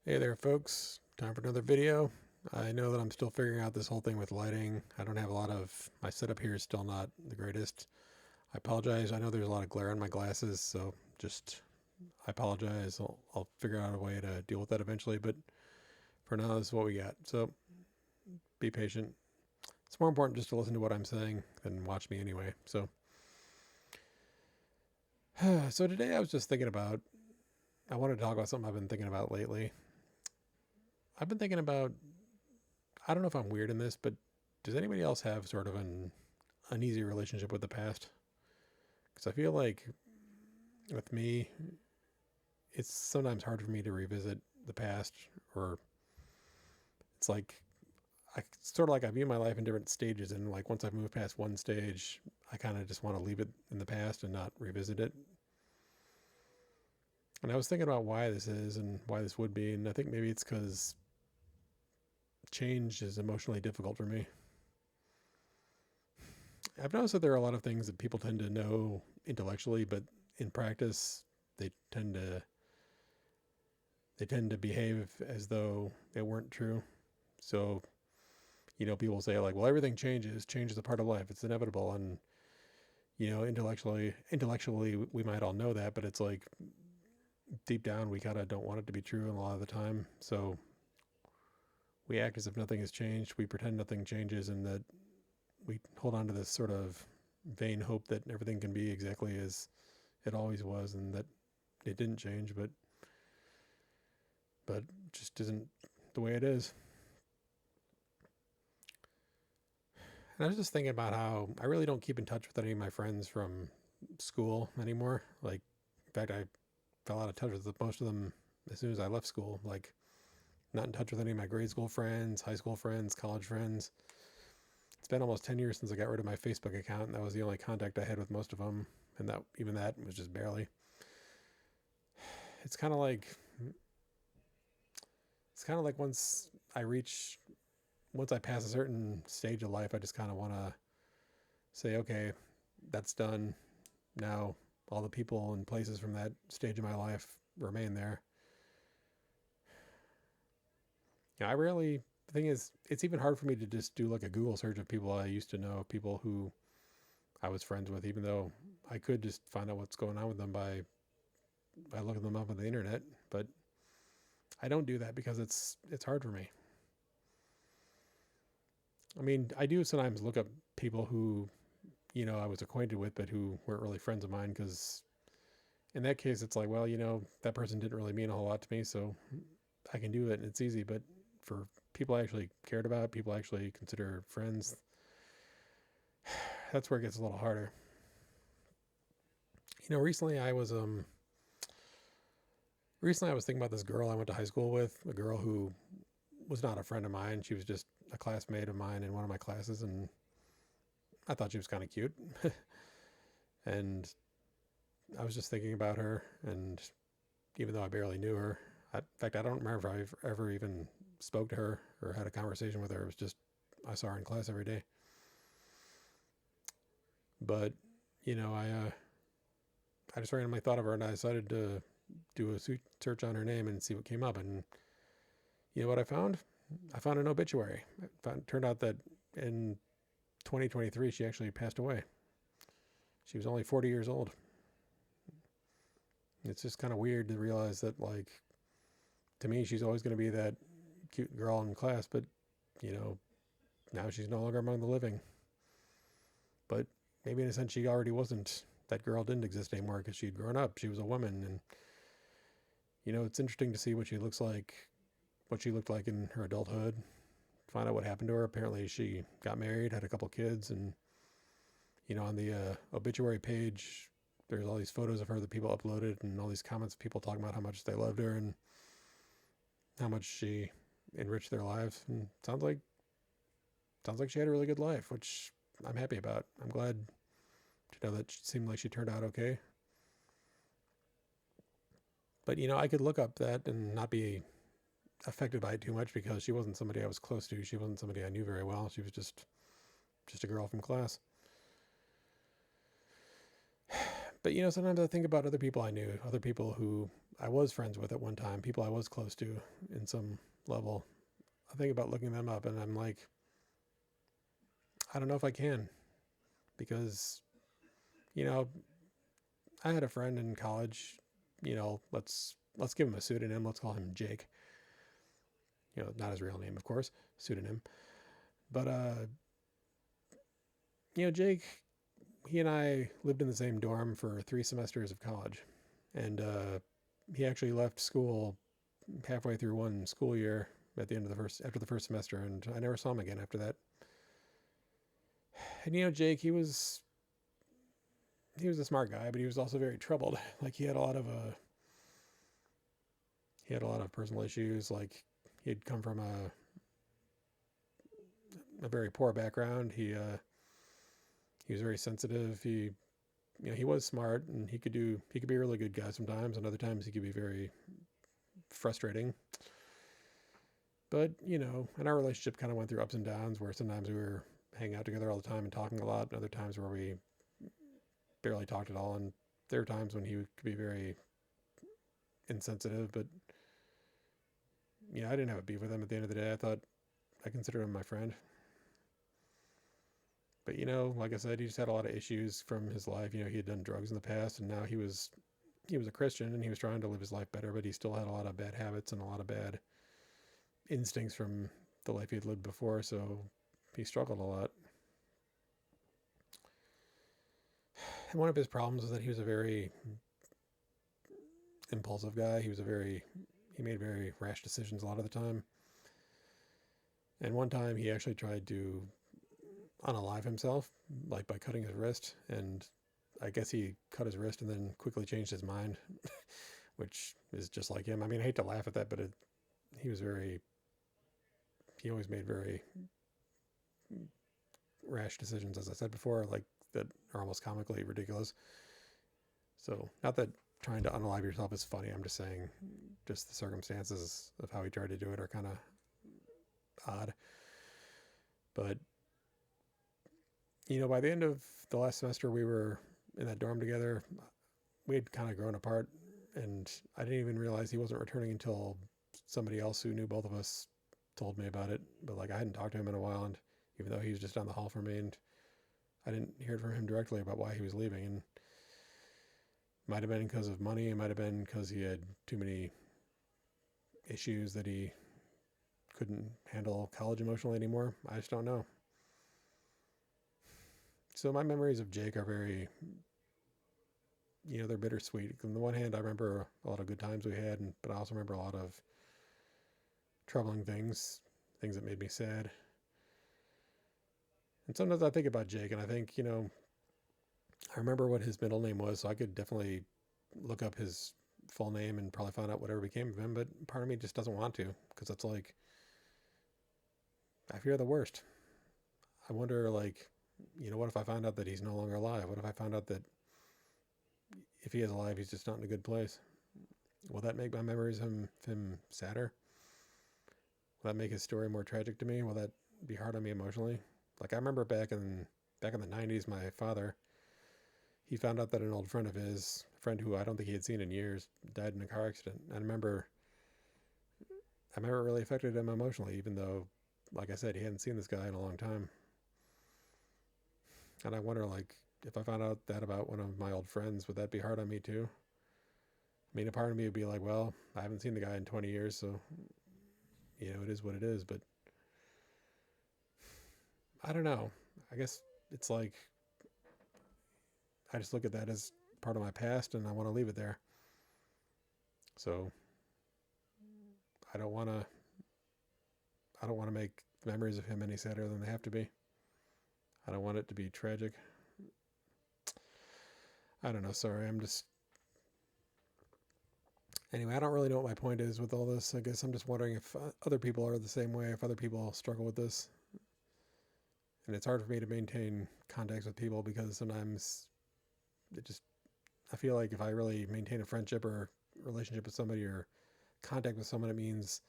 Hey there, folks. Time for another video. I know that I'm still figuring out this whole thing with lighting. I don't have a lot of, my setup here is still not the greatest. I apologize. I know there's a lot of glare on my glasses, so I apologize. I'll figure out a way to deal with that eventually, but for now, this is what we got. So be patient. It's more important just to listen to what I'm saying than watch me anyway. So today I was just thinking about, I wanted to talk about something I've been thinking about lately. I've been thinking about, I don't know if I'm weird in this, but does anybody else have sort of an uneasy relationship with the past? Because I feel like with me, it's sometimes hard for me to revisit the past, or it's like I sort of like I view my life in different stages, and like once I've moved past one stage, I kind of just want to leave it in the past and not revisit it. And I was thinking about why this is and why this would be, and I think maybe it's because change is emotionally difficult for me. I've noticed that there are a lot of things that people tend to know intellectually, but in practice, they tend to they tend to behave as though they weren't true. So, people say like, "Well, everything changes. Change is a part of life. It's inevitable." And intellectually, we might all know that, but it's like deep down, we kind of don't want it to be true a lot of the time. So we act as if nothing has changed. We pretend nothing changes, and that we hold on to this sort of vain hope that everything can be exactly as it always was, and that it didn't change, but just isn't the way it is. And I was just thinking about how I really don't keep in touch with any of my friends from school anymore. Like, in fact, I fell out of touch with most of them as soon as I left school. Like, not in touch with any of my grade school friends, high school friends, college friends. It's been almost 10 years since I got rid of my Facebook account, and that was the only contact I had with most of them. And that even that was just barely. It's kind of like once I pass a certain stage of life, I just kind of want to say, okay, that's done. Now, all the people and places from that stage of my life remain there. The thing is, it's even hard for me to just do like a Google search of people I used to know, people who I was friends with, even though I could just find out what's going on with them by looking them up on the internet. But I don't do that because it's hard for me. I mean, I do sometimes look up people who I was acquainted with, but who weren't really friends of mine. Because in that case, it's like, well, that person didn't really mean a whole lot to me, so I can do it and it's easy. But for people I actually cared about, people I actually consider friends, that's where it gets a little harder. Recently I was thinking about this girl I went to high school with, a girl who was not a friend of mine. She was just a classmate of mine in one of my classes, and I thought she was kind of cute. And I was just thinking about her, and even though I barely knew her, in fact, I don't remember if I ever even spoke to her or had a conversation with her. It was just I saw her in class every day. But I just randomly thought of her, and I decided to do a search on her name and see what came up. And you know what I found? I found an obituary. Turned out that in 2023 she actually passed away. She was only 40 years old. It's just kind of weird to realize that, like, to me, she's always going to be that cute girl in class, but you know, now she's no longer among the living. But maybe in a sense, she already wasn't. That girl didn't exist anymore because she'd grown up. She was a woman, and it's interesting to see what she looks like, what she looked like in her adulthood. Find out what happened to her. Apparently, she got married, had a couple kids, and on the obituary page, there's all these photos of her that people uploaded, and all these comments of people talking about how much they loved her and how much she enriched their lives. And sounds like she had a really good life, which I'm happy about. I'm glad to know that it seemed like she turned out okay. But I could look up that and not be affected by it too much because she wasn't somebody I was close to. She wasn't somebody I knew very well. She was just a girl from class. But sometimes I think about other people I knew, other people who I was friends with at one time, people I was close to in some level. I think about looking them up and I'm like, I don't know if I can because, you know, I had a friend in college, let's give him a pseudonym. Let's call him Jake. Not his real name, of course, pseudonym. But Jake, he and I lived in the same dorm for 3 semesters of college. And he actually left school halfway through one school year at the end of after the first semester, and I never saw him again after that. And Jake, he was a smart guy, but he was also very troubled. Like he had a lot of personal issues. Like he had come from a very poor background. He was very sensitive. He was smart and he could be a really good guy sometimes, and other times he could be very frustrating. But and our relationship kind of went through ups and downs, where sometimes we were hanging out together all the time and talking a lot, and other times where we barely talked at all. And there were times when he could be very insensitive, but I didn't have a beef with him at the end of the day. I considered him my friend. But like I said, he just had a lot of issues from his life. He had done drugs in the past, and now he was a Christian and he was trying to live his life better, but he still had a lot of bad habits and a lot of bad instincts from the life he had lived before. So he struggled a lot. And one of his problems was that he was a very impulsive guy. He made very rash decisions a lot of the time. And one time he actually tried to unalive himself, like by cutting his wrist. And I guess he cut his wrist and then quickly changed his mind, which is just like him. I mean, I hate to laugh at that, but he always made very rash decisions, as I said before, like that are almost comically ridiculous. So, not that trying to unalive yourself is funny. I'm just saying, just the circumstances of how he tried to do it are kind of odd. But by the end of the last semester, we were in that dorm together. We had kind of grown apart, and I didn't even realize he wasn't returning until somebody else who knew both of us told me about it. But like I hadn't talked to him in a while, and even though he was just down the hall from me, and I didn't hear from him directly about why he was leaving. And it might have been because of money. It might have been because he had too many issues that he couldn't handle college emotionally anymore. I just don't know. So my memories of Jake are very, they're bittersweet. On the one hand, I remember a lot of good times we had, but I also remember a lot of troubling things that made me sad. And sometimes I think about Jake and I think, I remember what his middle name was, so I could definitely look up his full name and probably find out whatever became of him, but part of me just doesn't want to, because it's like, I fear the worst. I wonder, like, what if I find out that he's no longer alive? What if I found out that if he is alive, he's just not in a good place? Will that make my memories of him sadder? Will that make his story more tragic to me? Will that be hard on me emotionally? Like I remember back in the 90s, my father, he found out that an old friend of his, a friend who I don't think he had seen in years, died in a car accident. I remember it really affected him emotionally, even though, like I said, he hadn't seen this guy in a long time. And I wonder, like, if I found out that about one of my old friends, would that be hard on me too? I mean, a part of me would be like, well, I haven't seen the guy in 20 years, so, it is what it is. But I don't know. I guess it's like, I just look at that as part of my past and I want to leave it there. So I don't want to make memories of him any sadder than they have to be. I don't want it to be tragic. I don't know. Sorry. Anyway, I don't really know what my point is with all this. I guess I'm just wondering if other people are the same way, if other people struggle with this. And it's hard for me to maintain contacts with people because sometimes I feel like if I really maintain a friendship or relationship with somebody or contact with someone, it means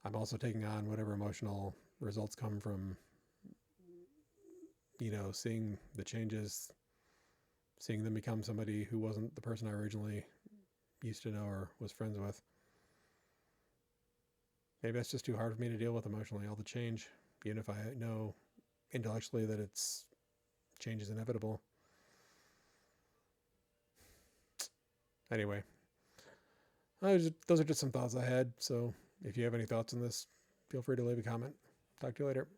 I'm also taking on whatever emotional results come from, seeing the changes, seeing them become somebody who wasn't the person I originally used to know or was friends with. Maybe that's just too hard for me to deal with emotionally, all the change, even if I know intellectually that change is inevitable. Anyway, those are just some thoughts I had. So if you have any thoughts on this, feel free to leave a comment. Talk to you later.